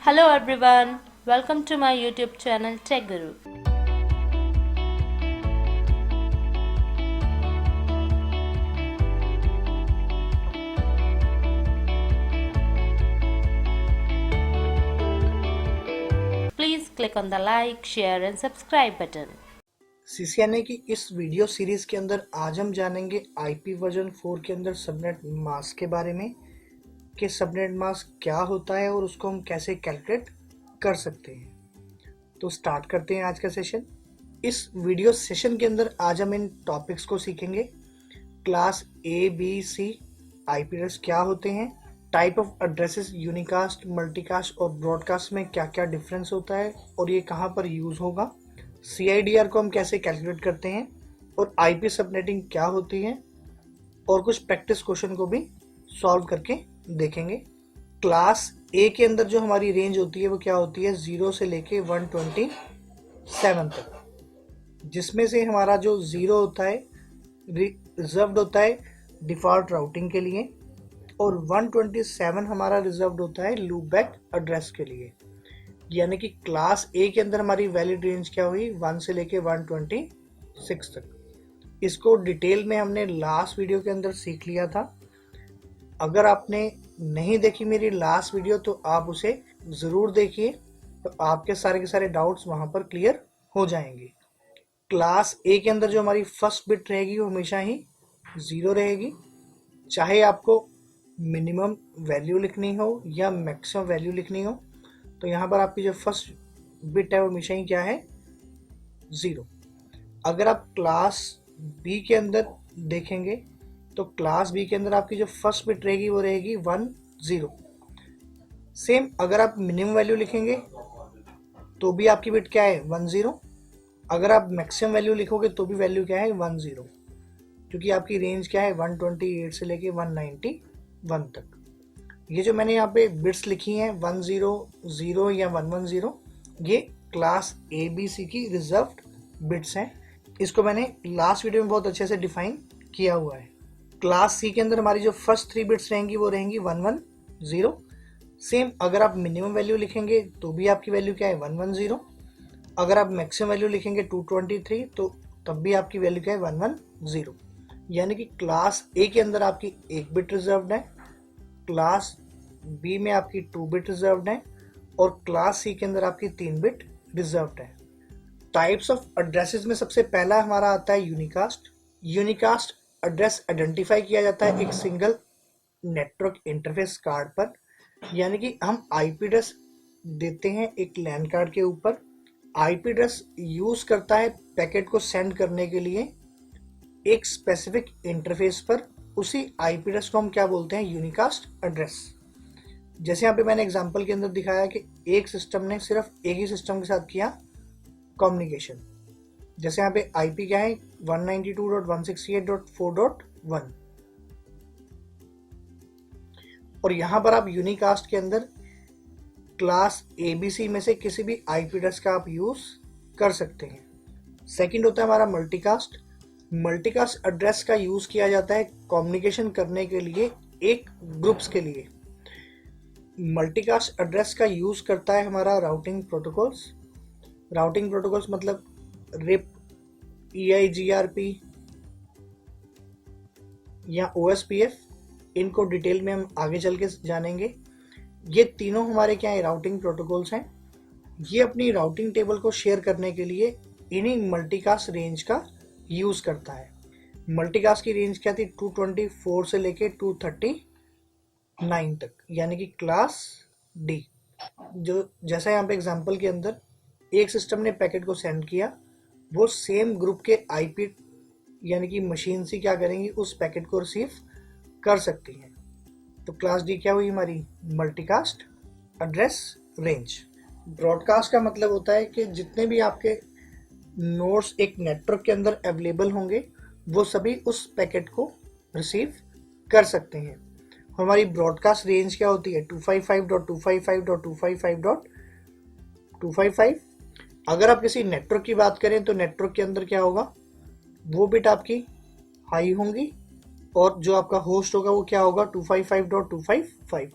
Hello everyone, welcome to my YouTube channel Tech Guru. Please click on the like, share and subscribe button. CCNA की इस video series के अंदर आज हम जानेंगे आईपी वर्जन 4 के अंदर सबनेट मास्क के बारे में कि सबनेट मास्क क्या होता है और उसको हम कैसे कैलकुलेट कर सकते हैं। तो स्टार्ट करते हैं आज का सेशन। इस वीडियो सेशन के अंदर आज हम इन टॉपिक्स को सीखेंगे। Class A B C IP address क्या होते हैं, type of addresses unicast, multicast और ब्रॉडकास्ट में क्या क्या डिफरेंस होता है और ये कहाँ पर यूज़ होगा, CIDR को हम कैसे कैलकुलेट करते हैं और आईपी सबनेटिंग क्या होती है और कुछ प्रैक्टिस क्वेश्चन को भी सॉल्व करके देखेंगे। क्लास ए के अंदर जो हमारी रेंज होती है वो क्या होती है 0 से लेके 127 तक, जिसमें से हमारा जो 0 होता है रिजर्व्ड होता है डिफ़ॉल्ट राउटिंग के लिए और 127 हमारा रिजर्व्ड होता है लूप बैक एड्रेस के लिए। यानी कि क्लास ए के अंदर हमारी वैलिड रेंज क्या हुई 1 से लेके 126 तक। इसको डिटेल में हमने लास्ट वीडियो के अंदर सीख लिया था। अगर आपने नहीं देखी मेरी लास्ट वीडियो तो आप उसे ज़रूर देखिए, तो आपके सारे के सारे डाउट्स वहाँ पर क्लियर हो जाएंगे। क्लास ए के अंदर जो हमारी फर्स्ट बिट रहेगी वो हमेशा ही 0 रहेगी, चाहे आपको मिनिमम वैल्यू लिखनी हो या मैक्सिमम वैल्यू लिखनी हो। तो यहाँ पर आपकी जो फर्स्ट बिट है वो हमेशा ही क्या है 0। अगर आप क्लास बी के अंदर देखेंगे तो क्लास बी के अंदर आपकी जो फर्स्ट बिट रहेगी वो रहेगी 10। सेम अगर आप मिनिमम वैल्यू लिखेंगे तो भी आपकी बिट क्या है 10। अगर आप मैक्सिमम वैल्यू लिखोगे तो भी वैल्यू क्या है 10, क्योंकि आपकी रेंज क्या है 128 से लेके 191 तक। ये जो मैंने यहाँ पे बिट्स लिखी हैं 100 या 110, ये क्लास ए बी सी की रिजर्व्ड बिट्स हैं। इसको मैंने लास्ट वीडियो में बहुत अच्छे से डिफाइन किया हुआ है। क्लास सी के अंदर हमारी जो फर्स्ट 3 बिट्स रहेंगी वो रहेंगी 110। सेम अगर आप मिनिमम वैल्यू लिखेंगे तो भी आपकी वैल्यू क्या है 110। अगर आप मैक्सिमम वैल्यू लिखेंगे 223 तो तब भी आपकी वैल्यू क्या है 110। यानी कि क्लास ए के अंदर आपकी 1 बिट रिजर्व्ड है, क्लास बी में आपकी 2 बिट रिजर्व्ड है और क्लास सी के अंदर आपकी 3 बिट रिजर्व्ड है। टाइप्स ऑफ एड्रेसेस में सबसे पहला हमारा आता है यूनिकास्ट। यूनिकास्ट एड्रेस आइडेंटिफाई किया जाता है एक सिंगल नेटवर्क इंटरफेस कार्ड पर, यानी कि हम आईपी एड्रेस देते हैं एक लैन कार्ड के ऊपर। आईपी एड्रेस यूज करता है पैकेट को सेंड करने के लिए एक स्पेसिफिक इंटरफेस पर। उसी आईपी एड्रेस को हम क्या बोलते हैं यूनिकास्ट एड्रेस। जैसे यहाँ पे मैंने एग्जांपल के अंदर दिखाया कि एक सिस्टम ने सिर्फ एक ही सिस्टम के साथ किया कम्युनिकेशन। जैसे यहाँ पे आईपी क्या है 192.168.4.1 और यहाँ पर आप यूनिकास्ट के अंदर क्लास एबीसी में से किसी भी आईपी एड्रेस का आप यूज कर सकते हैं। सेकंड होता है हमारा मल्टीकास्ट। मल्टीकास्ट एड्रेस का यूज किया जाता है कम्युनिकेशन करने के लिए एक ग्रुप्स के लिए। मल्टीकास्ट एड्रेस का यूज करता है हमारा राउटिंग प्रोटोकॉल्स। राउटिंग प्रोटोकॉल्स मतलब रिप, EIGRP या OSPF, इनको डिटेल में हम आगे चल के जानेंगे। ये तीनों हमारे क्या है राउटिंग प्रोटोकॉल्स हैं। ये अपनी राउटिंग टेबल को शेयर करने के लिए इन्हीं मल्टीकास्ट रेंज का यूज करता है। मल्टीकास्ट की रेंज क्या थी 224 से लेके 239 तक, यानी कि क्लास डी। जो जैसा यहाँ पे एग्जांपल के अंदर एक सिस्टम ने पैकेट को सेंड किया, वो सेम ग्रुप के आईपी यानी कि मशीन से क्या करेंगी उस पैकेट को रिसीव कर सकती हैं। तो क्लास डी क्या हुई हमारी मल्टीकास्ट एड्रेस रेंज। ब्रॉडकास्ट का मतलब होता है कि जितने भी आपके नोड्स एक नेटवर्क के अंदर अवेलेबल होंगे वो सभी उस पैकेट को रिसीव कर सकते हैं। हमारी ब्रॉडकास्ट रेंज क्या होती है 255.255.255.255। अगर आप किसी नेटवर्क की बात करें तो नेटवर्क के अंदर क्या होगा, वो बिट आपकी हाई होंगी और जो आपका होस्ट होगा वो क्या होगा 255.255।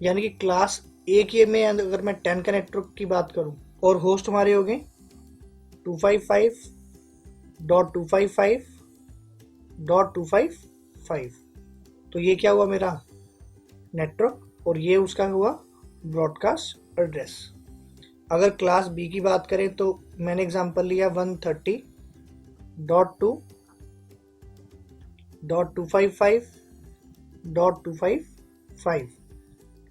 यानी कि क्लास एक ये में अगर मैं 10 का नेटवर्क की बात करूं और होस्ट हमारे हो गए 255.255.255, तो ये क्या हुआ मेरा नेटवर्क और ये उसका हुआ ब्रॉडकास्ट एड्रेस। अगर क्लास बी की बात करें तो मैंने एग्जांपल लिया 130.2.255.255,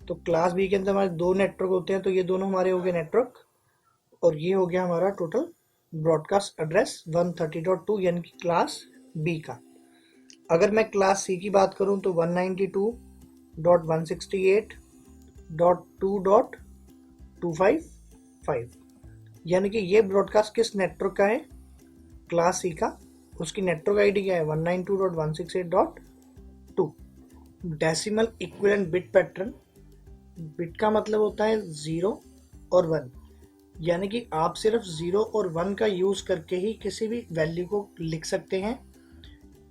तो क्लास बी के अंदर हमारे दो नेटवर्क होते हैं, तो ये दोनों हमारे हो गए नेटवर्क और ये हो गया हमारा टोटल ब्रॉडकास्ट एड्रेस 130.2 यानी कि क्लास बी का। अगर मैं क्लास सी की बात करूं तो 192.168.2.255, यानी कि ये ब्रॉडकास्ट किस नेटवर्क का है, क्लास सी का। उसकी नेटवर्क आईडी क्या है 192.168.2। Decimal equivalent bit pattern, bit का मतलब होता है 0 और 1, यानी कि आप सिर्फ 0 और 1 का यूज करके ही किसी भी वैल्यू को लिख सकते हैं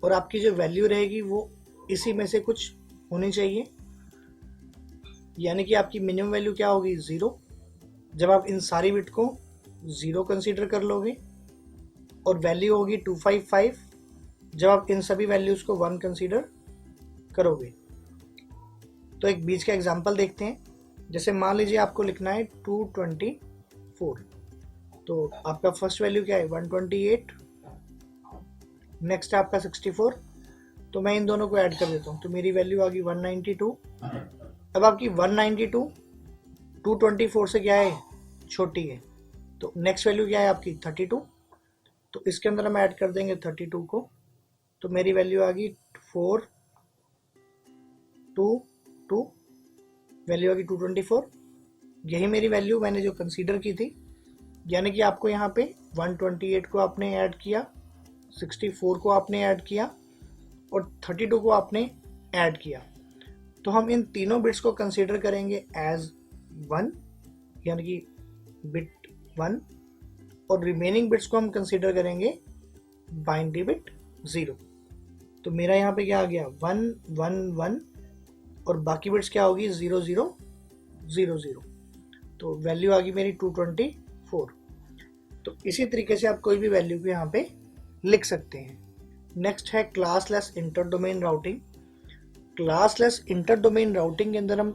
और आपकी जो वैल्यू रहेगी वो इसी में से कुछ होनी चाहिए। यानी कि आपकी मिनिमम वैल्यू क्या होगी 0, जब आप इन सारी बिट को 0 कंसीडर कर लोगे, और वैल्यू होगी 255 जब आप इन सभी वैल्यूज को 1 कंसीडर करोगे। तो एक बीच का एग्जांपल देखते हैं। जैसे मान लीजिए आपको लिखना है 224, तो आपका फर्स्ट वैल्यू क्या है 128, नेक्स्ट है आपका 64, तो मैं इन दोनों को ऐड कर देता हूँ तो मेरी वैल्यू आ गई 192। अब आपकी 192 224 से क्या है छोटी है, तो नेक्स्ट वैल्यू क्या है आपकी 32, तो इसके अंदर हम ऐड कर देंगे 32 को, तो मेरी वैल्यू आ गई 422, वैल्यू आ गई 224। यही मेरी वैल्यू मैंने जो कंसीडर की थी, यानी कि आपको यहाँ पे 128 को आपने ऐड किया, 64 को आपने ऐड किया और 32 को आपने ऐड किया, तो हम इन तीनों बिट्स को कंसीडर करेंगे एज 1 यानी कि बिट 1, और रिमेनिंग बिट्स को हम कंसीडर करेंगे बाइनरी बिट 0। तो मेरा यहाँ पे क्या आ गया 1 1 1 और बाकी बिट्स क्या होगी 0 0 0 0, तो वैल्यू आ गई मेरी 224। तो इसी तरीके से आप कोई भी वैल्यू को यहाँ पे लिख सकते हैं। नेक्स्ट है classless inter domain routing. Classless inter domain routing के अंदर हम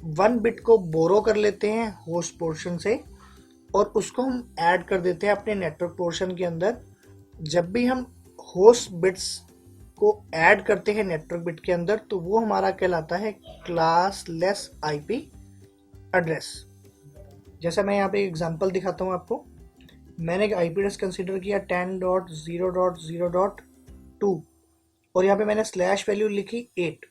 1 बिट को बोरो कर लेते हैं होस्ट पोर्शन से और उसको हम ऐड कर देते हैं अपने नेटवर्क पोर्शन के अंदर। जब भी हम होस्ट बिट्स को ऐड करते हैं नेटवर्क बिट के अंदर तो वो हमारा कहलाता है क्लासलेस आईपी एड्रेस। जैसा मैं यहाँ पे एग्जांपल दिखाता हूँ आपको। मैंने एक आईपी एड्रेस कंसीडर किया 10.0.0.2 और यहाँ पे मैंने स्लैश वैल्यू लिखी 8।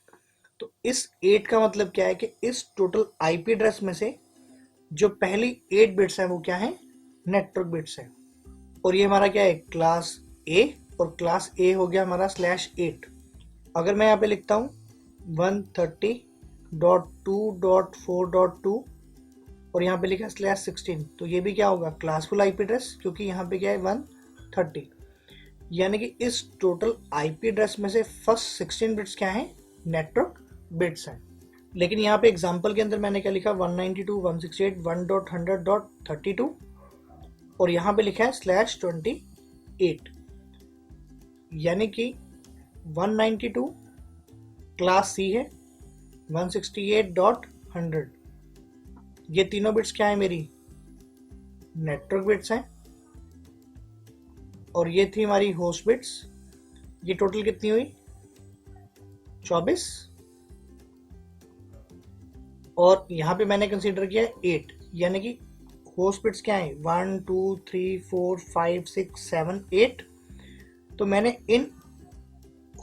तो इस 8 का मतलब क्या है कि इस टोटल आईपी एड्रेस में से जो पहली 8 बिट्स हैं वो क्या है नेटवर्क बिट्स हैं, और ये हमारा क्या है क्लास ए, और क्लास ए हो गया हमारा /8। अगर मैं यहाँ पे लिखता हूँ 130.2.4.2 और यहाँ पे लिखा /16, तो ये भी क्या होगा क्लासफुल आईपी एड्रेस, क्योंकि यहाँ पे क्या है 130। यानी कि इस टोटल आईपी एड्रेस में से फर्स्ट 16 बिट्स क्या है नेटवर्क बिट्स हैं। लेकिन यहाँ पे एग्जांपल के अंदर मैंने क्या लिखा 192.168.1.100.32 और यहाँ पे लिखा है /28, यानी कि 192 क्लास सी है, 168.100, ये तीनों बिट्स क्या है मेरी नेटवर्क बिट्स हैं, और ये थी हमारी होस्ट बिट्स। ये टोटल कितनी हुई 24, और यहाँ पे मैंने कंसीडर किया 8, यानी कि होस्ट बिट्स क्या है 1 2 3 4 5 6 7 8। तो मैंने इन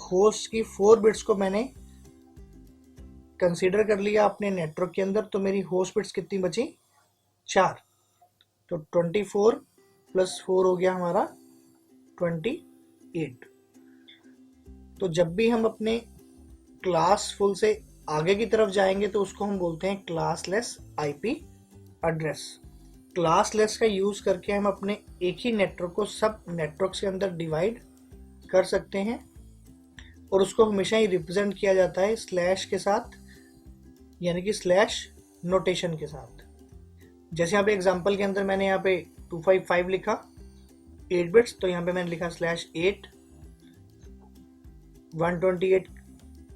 होस्ट की 4 बिट्स को मैंने कंसीडर कर लिया अपने नेटवर्क के अंदर, तो मेरी होस्ट बिट्स कितनी बची 4। तो 24 + 4 हो गया हमारा 28। तो जब भी हम अपने क्लास फुल से आगे की तरफ जाएंगे तो उसको हम बोलते हैं क्लासलेस आईपी एड्रेस। क्लासलेस का यूज करके हम अपने एक ही नेटवर्क को सब नेटवर्क्स के अंदर डिवाइड कर सकते हैं, और उसको हमेशा ही रिप्रेजेंट किया जाता है स्लैश के साथ, यानी कि नोटेशन के साथ। जैसे यहाँ पे एग्जांपल के अंदर मैंने यहाँ पे 255 लिखा 8 बिट्स, तो यहाँ पे मैंने लिखा /8 128।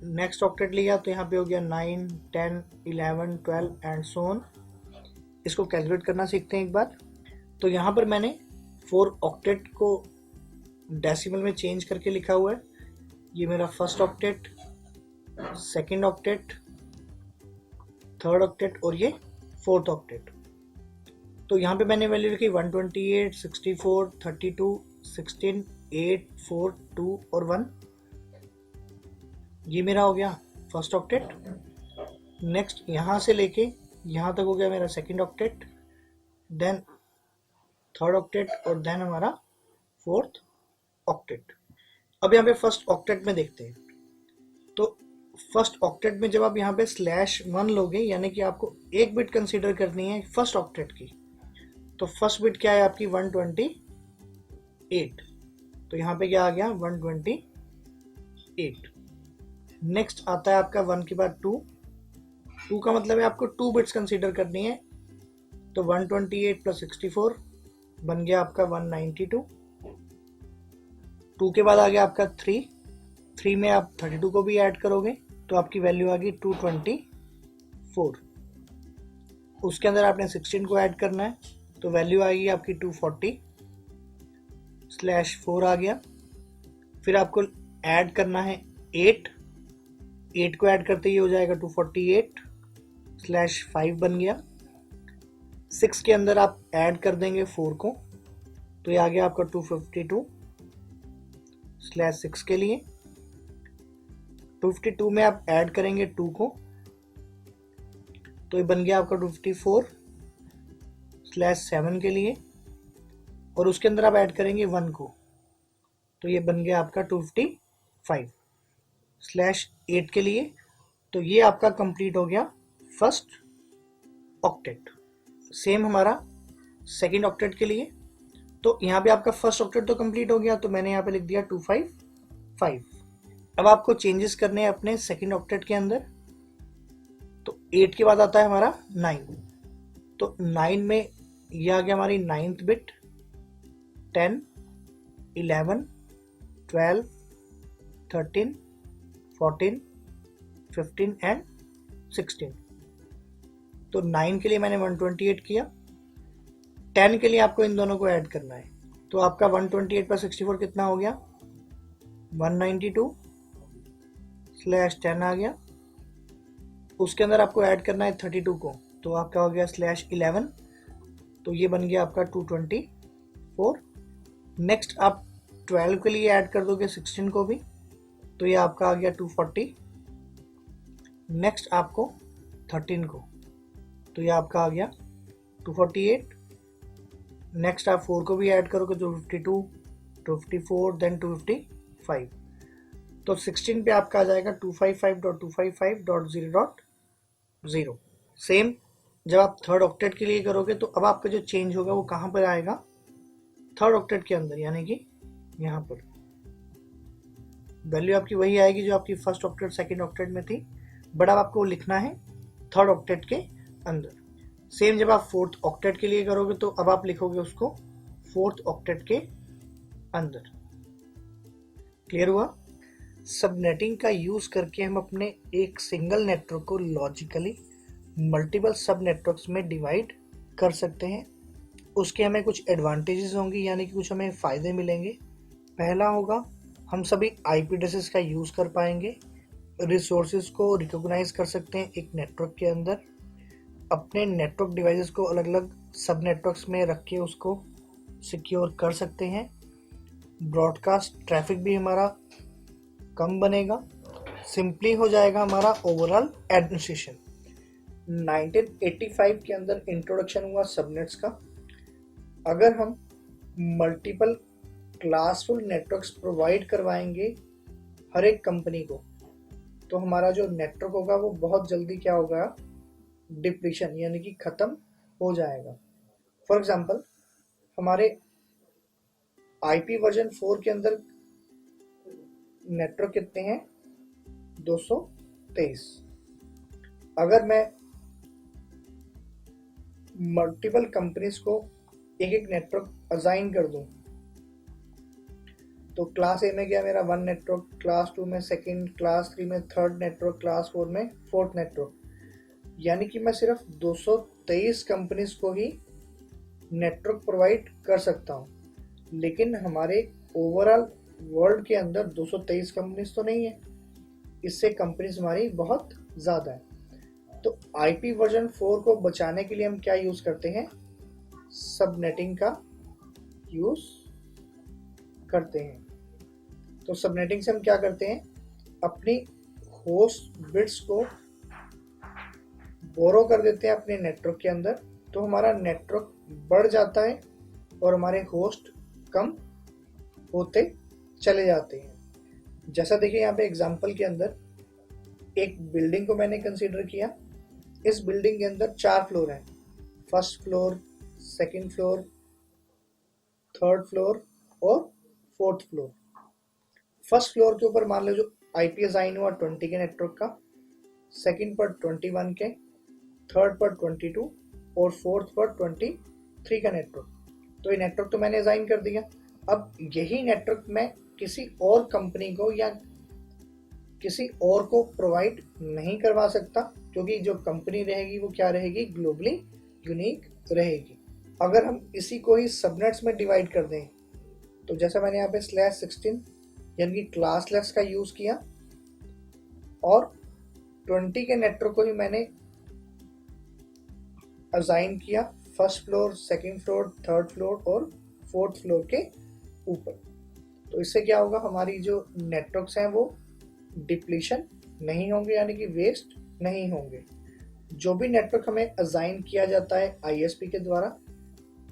नेक्स्ट ऑक्टेट लिया तो यहाँ पे हो गया 9 10 11 12 एंड सो ऑन। इसको कैलकुलेट करना सीखते हैं एक बार। तो यहाँ पर मैंने 4 ऑक्टेट को डेसिमल में चेंज करके लिखा हुआ है। ये मेरा first octet, second octet, third octet और ये फोर्थ ऑक्टेट। तो यहाँ पे मैंने वैल्यू लिखी 128 64 32 16 8 4 2 और 1। ये मेरा हो गया फर्स्ट ऑक्टेट। नेक्स्ट यहाँ से लेके यहाँ तक हो गया मेरा second octet, then third octet और देन हमारा फोर्थ ऑक्टेट। अब यहाँ पे फर्स्ट ऑक्टेट में देखते हैं। तो फर्स्ट ऑक्टेट में जब आप यहाँ पे /1 लोगे, यानी कि आपको एक बिट कंसीडर करनी है फर्स्ट ऑक्टेट की, तो फर्स्ट बिट क्या है आपकी 128। तो यहाँ पे क्या आ गया 128। नेक्स्ट आता है आपका 1 के बाद 2 का मतलब है आपको 2 बिट्स कंसीडर करनी है। तो 128 + 64 बन गया आपका 192। 2 के बाद आ गया आपका 3 में आप 32 को भी ऐड करोगे तो आपकी वैल्यू आ गई 224। उसके अंदर आपने 16 को ऐड करना है तो वैल्यू आएगी आपकी 240 /4 आ गया। फिर आपको ऐड करना है 8 को ऐड करते ही हो जाएगा 248 /5 बन गया। 6 के अंदर आप ऐड कर देंगे 4 को तो ये आ गया आपका 252 /6 के लिए। 252 में आप ऐड करेंगे 2 को तो ये बन गया आपका 254 /7 के लिए। और उसके अंदर आप ऐड करेंगे 1 को तो ये बन गया आपका 255 /8 के लिए। तो ये आपका कंप्लीट हो गया फर्स्ट ऑक्टेट। सेम हमारा सेकंड ऑक्टेट के लिए। तो यहाँ पे आपका फर्स्ट ऑक्टेट तो कंप्लीट हो गया, तो मैंने यहाँ पे लिख दिया 255। अब आपको चेंजेस करने हैं अपने सेकंड ऑक्टेट के अंदर। तो 8 के बाद आता है हमारा 9। तो 9 में ये आ गया हमारी 9th बिट, 10 11 12 13 14 15 एंड 16। तो 9 के लिए मैंने 128 किया। 10 के लिए आपको इन दोनों को ऐड करना है। तो आपका 128 + 64 कितना हो गया 192 /10 आ गया। उसके अंदर आपको ऐड करना है 32 को तो आपका हो गया /11। तो ये बन गया आपका 224। नेक्स्ट आप 12 के लिए ऐड कर दोगे 16 को भी तो ये आपका आ गया 240। नेक्स्ट आपको 13 को तो ये आपका आ गया 248। नेक्स्ट आप 4 को भी ऐड करोगे तो 52 254 देन 255। तो 16 पे आपका आ जाएगा 255.255.0.0। सेम जब आप थर्ड ऑक्टेट के लिए करोगे तो अब आपका जो चेंज होगा वो कहाँ पर आएगा थर्ड ऑक्टेट के अंदर, यानी कि यहाँ पर वैल्यू आपकी वही आएगी जो आपकी फर्स्ट ऑक्टेट सेकंड ऑक्टेट में थी, बट अब आपको लिखना है थर्ड ऑक्टेट के अंदर। सेम जब आप फोर्थ ऑक्टेट के लिए करोगे तो अब आप लिखोगे उसको फोर्थ ऑक्टेट के अंदर। क्लियर हुआ? सबनेटिंग का यूज करके हम अपने एक सिंगल नेटवर्क को लॉजिकली मल्टीपल सब नेटवर्क्स में डिवाइड कर सकते हैं। उसके हमें कुछ एडवांटेजेस होंगे, यानी कि कुछ हमें फ़ायदे मिलेंगे। पहला होगा हम सभी आईपी एड्रेसेस का यूज़ कर पाएंगे, रिसोर्सेज को रिकॉग्नाइज कर सकते हैं एक नेटवर्क के अंदर, अपने नेटवर्क डिवाइसेस को अलग अलग सब नेटवर्क्स में रख के उसको सिक्योर कर सकते हैं। ब्रॉडकास्ट ट्रैफिक भी हमारा कम बनेगा, सिंपली हो जाएगा हमारा ओवरऑल एडमिनिस्ट्रेशन। 1985 के अंदर इंट्रोडक्शन हुआ सबनेट्स का। अगर हम मल्टीपल क्लासफुल नेटवर्क्स प्रोवाइड करवाएंगे हर एक कंपनी को तो हमारा जो नेटवर्क होगा वो बहुत जल्दी क्या होगा डिप्लीशन यानी कि ख़त्म हो जाएगा। फॉर एग्जांपल हमारे आईपी वर्जन 4 के अंदर नेटवर्क कितने हैं 223। अगर मैं मल्टीपल कंपनीज को एक एक नेटवर्क असाइन कर दूं, तो क्लास ए में क्या मेरा 1 नेटवर्क, क्लास 2 में सेकंड, क्लास 3 में थर्ड नेटवर्क, क्लास 4 में फोर्थ नेटवर्क, यानी कि मैं सिर्फ 223 कंपनीज को ही नेटवर्क प्रोवाइड कर सकता हूँ। लेकिन हमारे ओवरऑल वर्ल्ड के अंदर 223 कंपनीज तो नहीं है, इससे कंपनीज हमारी बहुत ज़्यादा है। तो आईपी वर्जन 4 को बचाने के लिए हम क्या यूज़ करते हैं? सबनेटिंग का यूज़ करते हैं। तो सबनेटिंग से हम क्या करते हैं? अपनी होस्ट बिट्स को बोरो कर देते हैं अपने नेटवर्क के अंदर, तो हमारा नेटवर्क बढ़ जाता है और हमारे होस्ट कम होते चले जाते हैं। जैसा देखिए यहाँ पे एग्जांपल के अंदर एक बिल्डिंग को मैंने कंसीडर किया। इस बिल्डिंग के अंदर 4 फ्लोर हैं, first floor, second floor, third floor और फोर्थ फ्लोर। फर्स्ट फ्लोर के ऊपर मान लो जो आईपी असाइन हुआ 20 के नेटवर्क का, सेकंड पर 21 के, थर्ड पर 22 और फोर्थ पर 23 का नेटवर्क। तो ये नेटवर्क तो मैंने असाइन कर दिया। अब यही नेटवर्क मैं किसी और कंपनी को या किसी और को प्रोवाइड नहीं करवा सकता, क्योंकि जो कंपनी रहेगी वो क्या रहेगी? ग्लोबली यूनिक रहेगी। अगर हम इसी को ही सबनेट्स में डिवाइड कर दें, तो जैसा मैंने यहाँ पे /16 यानी कि क्लासलेस का यूज़ किया और 20 के नेटवर्क को ही मैंने असाइन किया first floor, second floor, third floor और फोर्थ फ्लोर के ऊपर। तो इससे क्या होगा? हमारी जो नेटवर्क्स हैं वो डिप्लीशन नहीं होंगे, यानी कि वेस्ट नहीं होंगे। जो भी नेटवर्क हमें असाइन किया जाता है आईएसपी के द्वारा,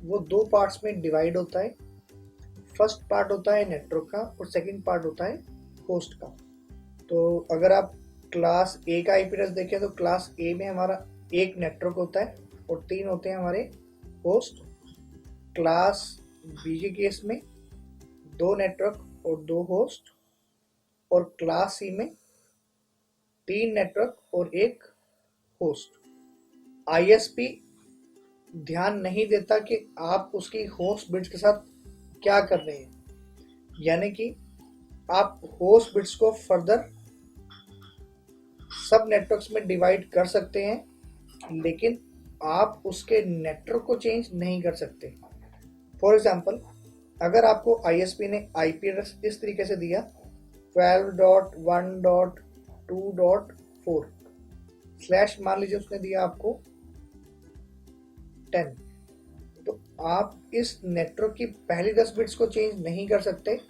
वो 2 पार्ट्स में डिवाइड होता है। फर्स्ट पार्ट होता है नेटवर्क का और सेकंड पार्ट होता है होस्ट का। तो अगर आप क्लास ए का आईपी एड्रेस देखें तो क्लास ए में हमारा एक नेटवर्क होता है और 3 होते हैं हमारे होस्ट। क्लास बी के केस में 2 नेटवर्क और 2 होस्ट, और क्लास सी में 3 नेटवर्क और 1 होस्ट। आईएसपी ध्यान नहीं देता कि आप उसकी होस्ट बिट्स के साथ क्या कर रहे हैं, यानी कि आप होस्ट बिट्स को फर्दर सब नेटवर्क्स में डिवाइड कर सकते हैं, लेकिन आप उसके नेटवर्क को चेंज नहीं कर सकते। फॉर एग्जांपल, अगर आपको आईएसपी ने आईपी एड्रेस इस तरीके से दिया 12.1.2.4 स्लैश, मान लीजिए उसने दिया आपको 10, तो आप इस नेटवर्क की पहली 10 बिट्स को चेंज नहीं कर सकते,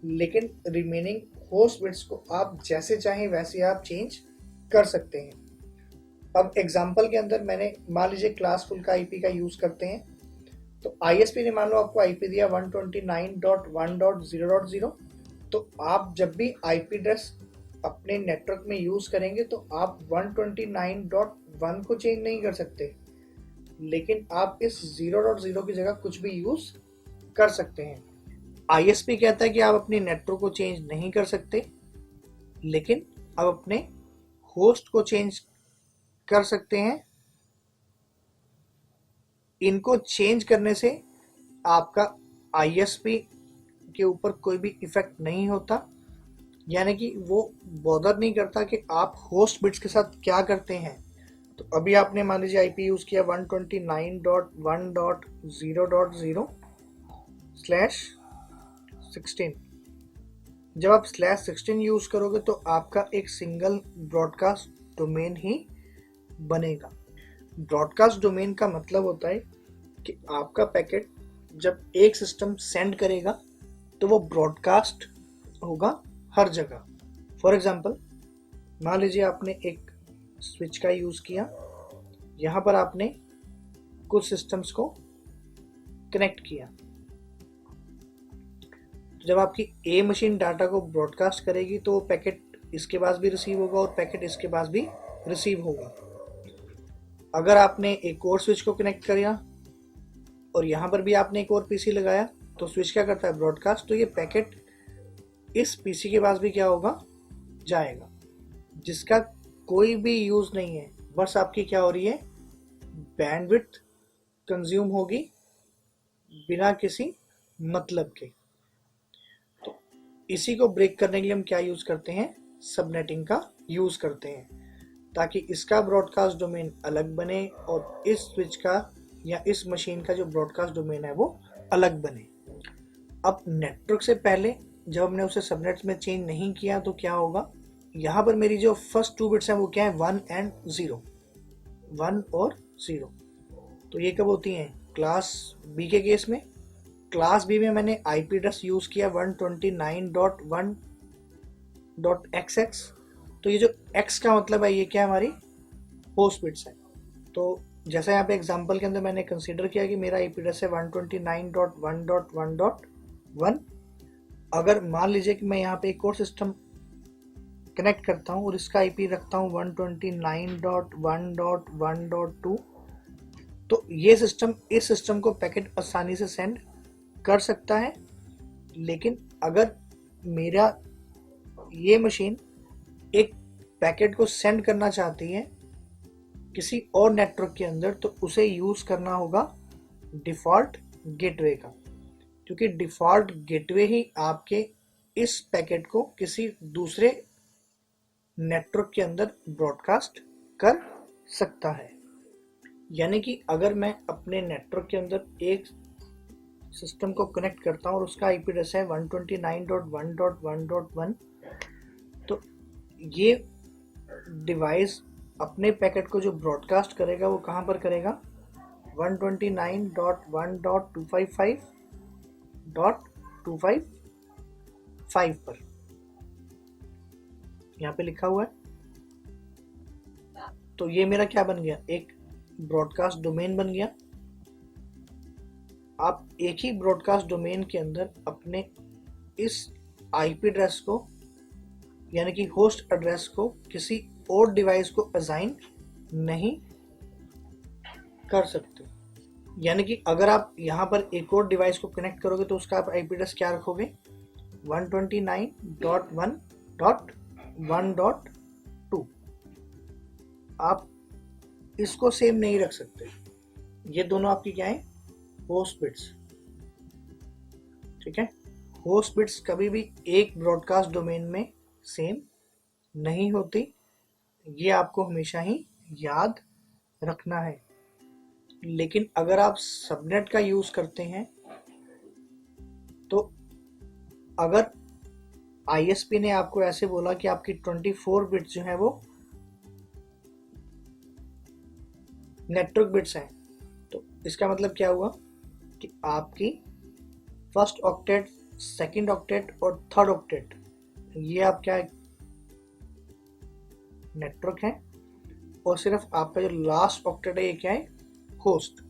लेकिन रिमेनिंग होस्ट बिट्स को आप जैसे चाहें वैसे आप चेंज कर सकते हैं। अब एग्जांपल के अंदर मैंने मान लीजिए क्लास फुल का आईपी का यूज करते हैं, तो आईएसपी ने मान लो आपको आईपी दिया 129.1.0.0, तो आप जब भी आईपी एड्रेस अपने नेटवर्क में यूज करेंगे तो आप 129.1 को चेंज नहीं कर सकते, लेकिन आप इस 0.0 की जगह कुछ भी यूज कर सकते हैं। आईएसपी कहता है कि आप अपने नेटवर्क को चेंज नहीं कर सकते, लेकिन आप अपने होस्ट को चेंज कर सकते हैं। इनको चेंज करने से आपका आईएसपी के ऊपर कोई भी इफेक्ट नहीं होता, यानी कि वो बॉदर नहीं करता कि आप होस्ट बिट्स के साथ क्या करते हैं। तो अभी आपने मान लीजिए आईपी यूज किया 129.1.0.0/16। जब आप /16 यूज करोगे तो आपका एक सिंगल ब्रॉडकास्ट डोमेन ही बनेगा। ब्रॉडकास्ट डोमेन का मतलब होता है कि आपका पैकेट जब एक सिस्टम सेंड करेगा तो वो ब्रॉडकास्ट होगा हर जगह। फॉर एग्जांपल, मान लीजिए आपने एक स्विच का यूज़ किया, यहाँ पर आपने कुछ सिस्टम्स को कनेक्ट किया, तो जब आपकी ए मशीन डाटा को ब्रॉडकास्ट करेगी तो वो पैकेट इसके पास भी रिसीव होगा और पैकेट इसके पास भी रिसीव होगा। अगर आपने एक और स्विच को कनेक्ट किया और यहाँ पर भी आपने एक और पीसी लगाया, तो स्विच क्या करता है? ब्रॉडकास्ट। तो ये पैकेट इस पीसी के पास भी क्या होगा? जाएगा, जिसका कोई भी यूज़ नहीं है, बस आपकी क्या हो रही है? बैंडविड्थ कंज्यूम होगी बिना किसी मतलब के। तो इसी को ब्रेक करने के लिए हम क्या यूज करते हैं, सबनेटिंग का यूज करते हैं, ताकि इसका ब्रॉडकास्ट डोमेन अलग बने और इस स्विच का या इस मशीन का जो ब्रॉडकास्ट डोमेन है वो अलग बने। अब नेटवर्क से पहले जब हमने उसे सबनेट्स में चेंज नहीं किया तो क्या होगा, यहाँ पर मेरी जो फर्स्ट 2 बिट्स हैं वो क्या है, 1 एंड 0, 1 और 0। तो ये कब होती हैं, क्लास बी के केस में। क्लास बी में मैंने आईपी एड्रेस यूज किया 129.1.xx। तो ये जो x का मतलब है ये क्या है, हमारी होस्ट बिट्स है। तो जैसा यहाँ पे एग्जांपल के अंदर मैंने कंसीडर किया कि मेरा आईपी एड्रेस है 129.1.1.1। अगर मान लीजिए कि मैं यहाँ पे एक और सिस्टम कनेक्ट करता हूँ और इसका आईपी रखता हूँ 129.1.1.2, तो ये सिस्टम इस सिस्टम को पैकेट आसानी से सेंड कर सकता है। लेकिन अगर मेरा ये मशीन एक पैकेट को सेंड करना चाहती है किसी और नेटवर्क के अंदर, तो उसे यूज करना होगा डिफॉल्ट गेटवे का, क्योंकि डिफॉल्ट गेटवे ही आपके इस पैकेट को किसी दूसरे नेटवर्क के अंदर ब्रॉडकास्ट कर सकता है। यानी कि अगर मैं अपने नेटवर्क के अंदर एक सिस्टम को कनेक्ट करता हूँ और उसका आईपी एड्रेस है 129.1.1.1, तो ये डिवाइस अपने पैकेट को जो ब्रॉडकास्ट करेगा वो कहाँ पर करेगा, 129.1.255.255 पर, यहाँ पे लिखा हुआ है। तो ये मेरा क्या बन गया, एक ब्रॉडकास्ट डोमेन बन गया। आप एक ही ब्रॉडकास्ट डोमेन के अंदर अपने इस आईपी एड्रेस को यानी कि होस्ट एड्रेस को किसी और डिवाइस को असाइन नहीं कर सकते। यानी कि अगर आप यहाँ पर एक और डिवाइस को कनेक्ट करोगे तो उसका आप आईपी एड्रेस क्या रखोगे, 129.1.1.2। आप इसको सेम नहीं रख सकते। ये दोनों आपकी क्या है, होस्ट बिट्स। ठीक है, होस्ट बिट्स कभी भी एक ब्रॉडकास्ट डोमेन में सेम नहीं होती, ये आपको हमेशा ही याद रखना है। लेकिन अगर आप सबनेट का यूज करते हैं तो अगर आईएसपी ने आपको ऐसे बोला कि आपकी 24 बिट्स जो है वो नेटवर्क बिट्स हैं, तो इसका मतलब क्या हुआ कि आपकी फर्स्ट ऑक्टेट, सेकंड ऑक्टेट और थर्ड ऑक्टेट ये आप क्या नेटवर्क है, और सिर्फ आपका जो लास्ट ऑक्टेट है ये क्या है, होस्ट।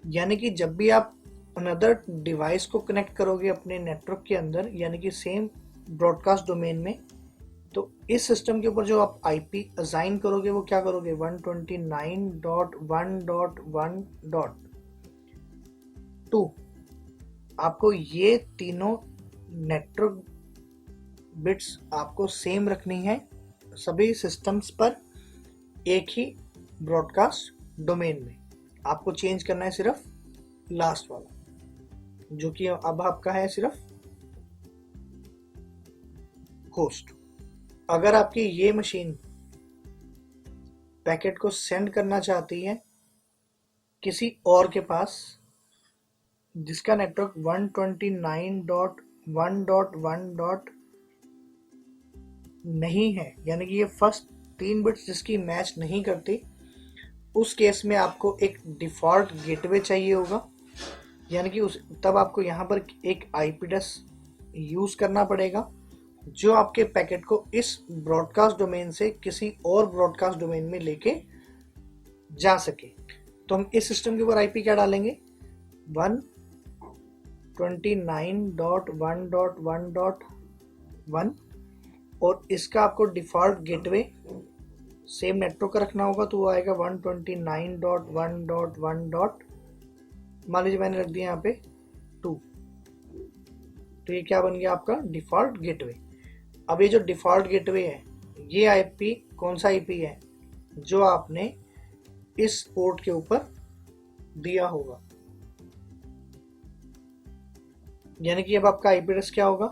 यानी कि जब भी आप अनदर डिवाइस को कनेक्ट करोगे अपने नेटवर्क के अंदर यानी कि सेम ब्रॉडकास्ट डोमेन में, तो इस सिस्टम के ऊपर जो आप आईपी असाइन करोगे वो क्या करोगे, 129.1.1.2। आपको ये तीनों नेटवर्क बिट्स आपको सेम रखनी है सभी सिस्टम्स पर एक ही ब्रॉडकास्ट डोमेन में। आपको चेंज करना है सिर्फ लास्ट वाला जो कि अब आपका है सिर्फ होस्ट। अगर आपकी ये मशीन पैकेट को सेंड करना चाहती है किसी और के पास जिसका नेटवर्क 129.1.1. नहीं है, यानी कि ये फर्स्ट 3 बिट्स जिसकी मैच नहीं करती, उस केस में आपको एक डिफ़ॉल्ट गेटवे चाहिए होगा। यानी कि तब आपको यहाँ पर एक आईपी एड्रेस यूज़ करना पड़ेगा जो आपके पैकेट को इस ब्रॉडकास्ट डोमेन से किसी और ब्रॉडकास्ट डोमेन में लेके जा सके। तो हम इस सिस्टम के ऊपर आईपी क्या डालेंगे, 129.1.1.1 और इसका आपको डिफ़ॉल्ट गेटवे सेम नेटवर्क का रखना होगा, तो वो आएगा 129.1.1. मान लीजिए मैंने रख दिया यहाँ पे 2, तो ये क्या बन गया आपका डिफ़ॉल्ट गेटवे। अब ये जो डिफ़ॉल्ट गेटवे है ये आईपी कौन सा आईपी है, जो आपने इस पोर्ट के ऊपर दिया होगा। यानी कि अब आपका आईपी एड्रेस क्या होगा,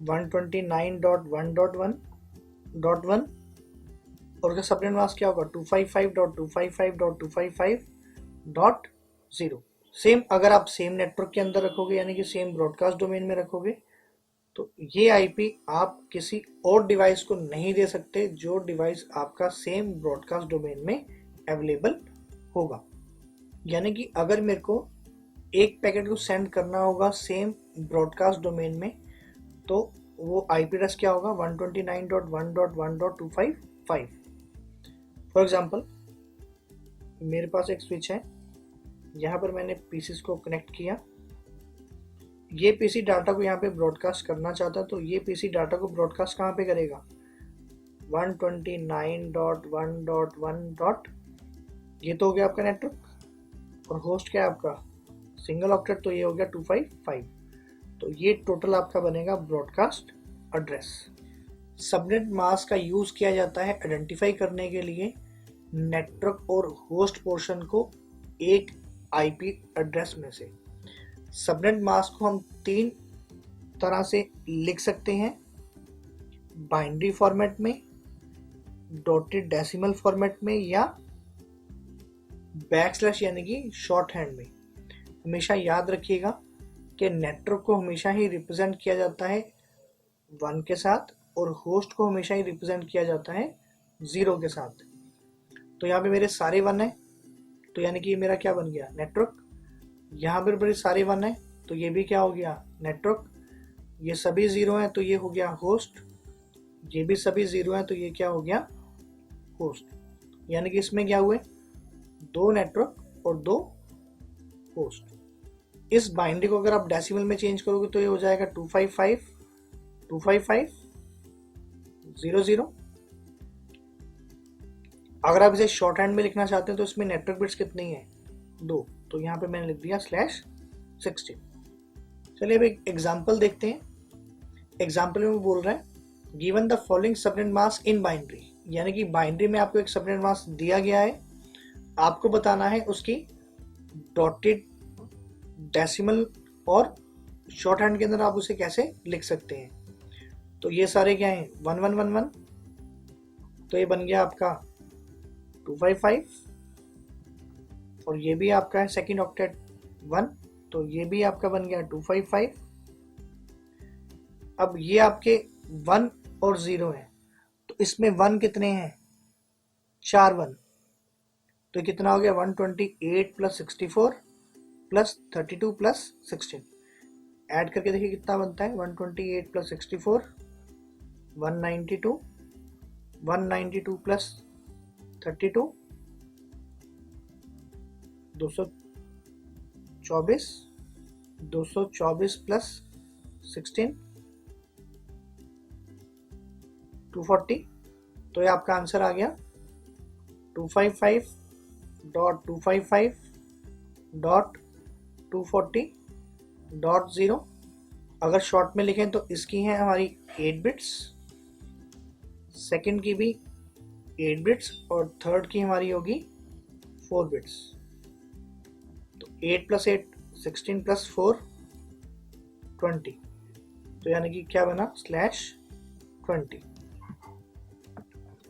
129.1.1.1 और उसका सबनेट मास्क क्या होगा, 255.255.255.0। सेम अगर आप सेम नेटवर्क के अंदर रखोगे, यानी कि सेम ब्रॉडकास्ट डोमेन में रखोगे, तो ये आईपी आप किसी और डिवाइस को नहीं दे सकते जो डिवाइस आपका सेम ब्रॉडकास्ट डोमेन में अवेलेबल होगा। यानी कि अगर मेरे को एक पैकेट को सेंड करना होगा सेम ब्रॉडकास्ट डोमेन में, तो वो आईपी एड्रेस क्या होगा, 129.1.1.255। फॉर एग्जांपल मेरे पास एक स्विच है, यहाँ पर मैंने पीसीस को कनेक्ट किया, ये पीसी डाटा को यहाँ पे ब्रॉडकास्ट करना चाहता है, तो ये पीसी डाटा को ब्रॉडकास्ट कहाँ पे करेगा, 129.1.1. ये तो हो गया आपका नेटवर्क, और होस्ट क्या है आपका सिंगल ऑक्टेट, तो ये हो गया 255। तो ये टोटल आपका बनेगा ब्रॉडकास्ट एड्रेस। सबनेट मास्क का यूज़ किया जाता है आइडेंटिफाई करने के लिए नेटवर्क और होस्ट पोर्शन को एक आईपी एड्रेस में से। सबनेट मास्क को हम 3 तरह से लिख सकते हैं, बाइनरी फॉर्मेट में, डॉटेड डेसिमल फॉर्मेट में, या बैकस्लैश यानी कि शॉर्ट हैंड में। हमेशा याद रखिएगा कि नेटवर्क को हमेशा ही रिप्रेजेंट किया जाता है 1 के साथ और होस्ट को हमेशा ही रिप्रेजेंट किया जाता है 0 के साथ। तो यहाँ पे मेरे सारे 1 है, तो यानी कि ये मेरा क्या बन गया, नेटवर्क। यहाँ पर मेरे सारे 1 है, तो ये भी क्या हो गया, नेटवर्क। ये सभी 0 हैं, तो ये हो गया होस्ट। ये भी सभी 0 हैं, तो ये क्या हो गया, होस्ट। यानी कि इसमें क्या हुए, 2 नेटवर्क और 2 होस्ट। इस बाइनरी को अगर आप डेसिमल में चेंज करोगे तो ये हो जाएगा 255.255.0.0। अगर आप इसे शॉर्ट हैंड में लिखना चाहते हैं तो इसमें नेटवर्क बिट्स कितनी है, 2, तो यहाँ पे मैंने लिख दिया /16। चलिए अब एक एग्जाम्पल देखते हैं। एग्जाम्पल में वो बोल रहा है given the following subnet mask in binary, यानी कि बाइनरी में आपको एक सबनेट मास्क दिया गया है, आपको बताना है उसकी डॉटेड डेसिमल और शॉर्ट हैंड के अंदर आप उसे कैसे लिख सकते हैं। तो ये सारे क्या हैं, 1111, तो ये बन गया आपका 255, और ये भी आपका है सेकेंड ऑक्टेट 1, तो ये भी आपका बन गया 255। अब ये आपके 1 और 0 है, तो इसमें 1 कितने हैं, 4 1, तो कितना हो गया, 128 + 64 + 32 + 16। ऐड करके देखिए कितना बनता है, 128 + 64 192, 192 + 32 224, 224 + 16 240। तो ये आपका आंसर आ गया 255.255.240.0। अगर शॉर्ट में लिखें तो इसकी है हमारी 8 बिट्स, सेकंड की भी 8 बिट्स और थर्ड की हमारी होगी 4 बिट्स। तो 8 + 8 16 + 4 20, तो यानी कि क्या बना /20।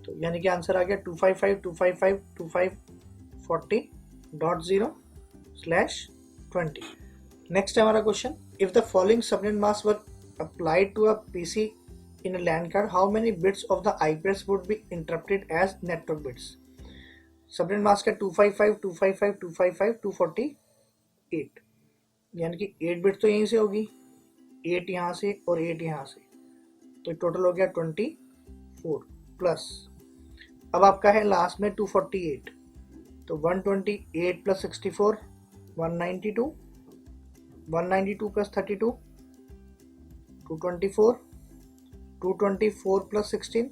तो यानी कि आंसर आ गया 255.255.255.40/20। नेक्स्ट है हमारा question, if the following subnet mask were applied to a PC in a LAN card, how many bits of the IP address would be interrupted as network bits? Subnet mask है 255, 255, 255, 248, यानी कि 8 bit तो यहीं से होगी, 8 यहाँ से और 8 यहाँ से, तो टोटल हो गया 24 प्लस। अब आपका है लास्ट में 248, तो 128 + 64 192, 192 + 32 224, 224 + 16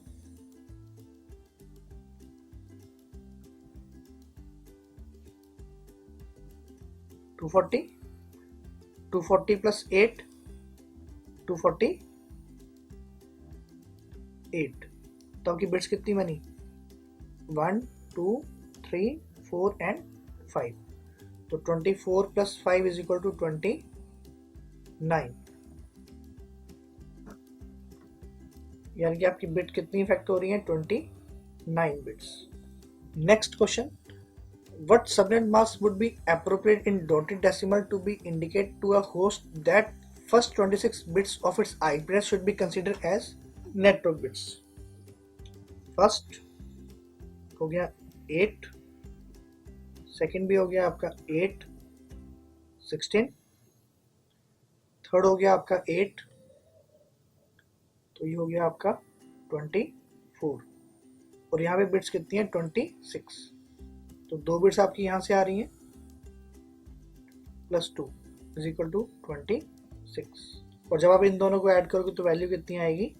240, 240 + 8 248। तो आपकी बिट्स कितनी बनी, 1 2 3 4 एंड 5, तो 24 + 5 = 29, यानी कि आपकी बिट कितनी इफेक्ट हो रही है, 29 bits. Next question, what subnet mask would be appropriate in dotted decimal to be indicate to a host that first 26 bits of its IP address should be considered as network bits? First हो गया 8, second भी हो गया आपका 8, 16, third हो गया आपका 8, तो ये हो गया आपका 24, और यहाँ पे बिट्स कितनी है, 26, तो 2 बिट्स आपकी यहाँ से आ रही हैं, +2 = 26, और जब आप इन दोनों को ऐड करोगे तो वैल्यू कितनी आएगी,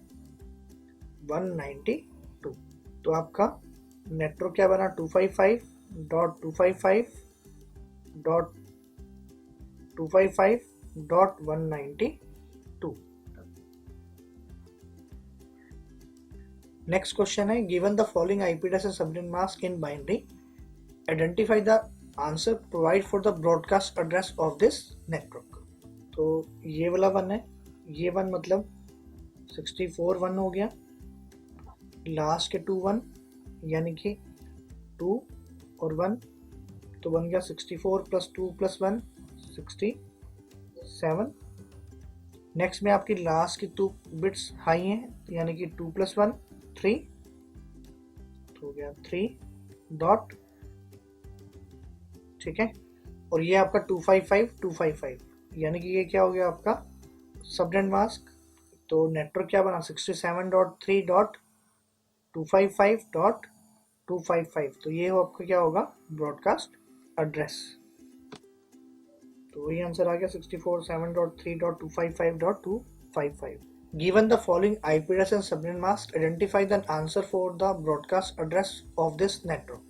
192। तो आपका नेटवर्क क्या बना, 255.255.255.192। नेक्स्ट क्वेश्चन है, given the following IP address and subnet mask in binary, identify the answer, provide for the broadcast address of this network। तो ये वाला 1 है, ये 1 मतलब 64 1 हो गया, लास्ट के 2 1 यानी कि 2 और 1, तो बन गया 64 + 2 + 1 67। नेक्स्ट में आपकी लास्ट की 2 बिट्स हाई हैं, यानी कि 2 + 1 3, तो हो गया 3 डॉट, ठीक है, और ये आपका 255 यानी कि ये क्या हो गया आपका सबनेट मास्क। तो नेटवर्क क्या बना, 67.3.255.255, तो ये आपका क्या होगा, ब्रॉडकास्ट एड्रेस। तो वही आंसर आ गया 64.7.3.255.255। Given the following IP address and subnet mask, identify the answer for the broadcast address of this network।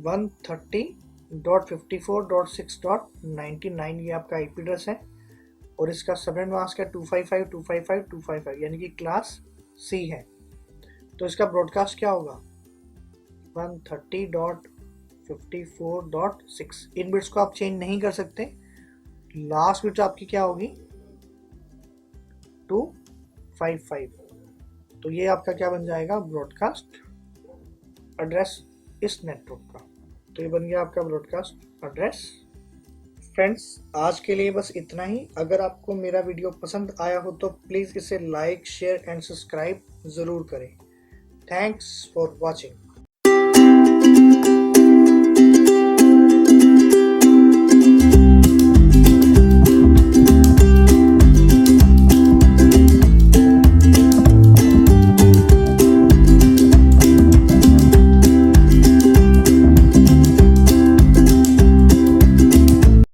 130.54.6.99 ये आपका IP एड्रेस है, और इसका सबनेट मास्क है 255.255.255, यानी कि क्लास C है। तो इसका ब्रॉडकास्ट क्या होगा, 130.54.6। इन बिट्स को आप चेंज नहीं कर सकते, लास्ट बिट आपकी क्या होगी, 255, तो ये आपका क्या बन जाएगा, ब्रॉडकास्ट एड्रेस इस नेटवर्क का। तो ये बन गया आपका ब्रॉडकास्ट एड्रेस। फ्रेंड्स, आज के लिए बस इतना ही। अगर आपको मेरा वीडियो पसंद आया हो तो प्लीज़ इसे लाइक, शेयर एंड सब्सक्राइब ज़रूर करें। Thanks for watching.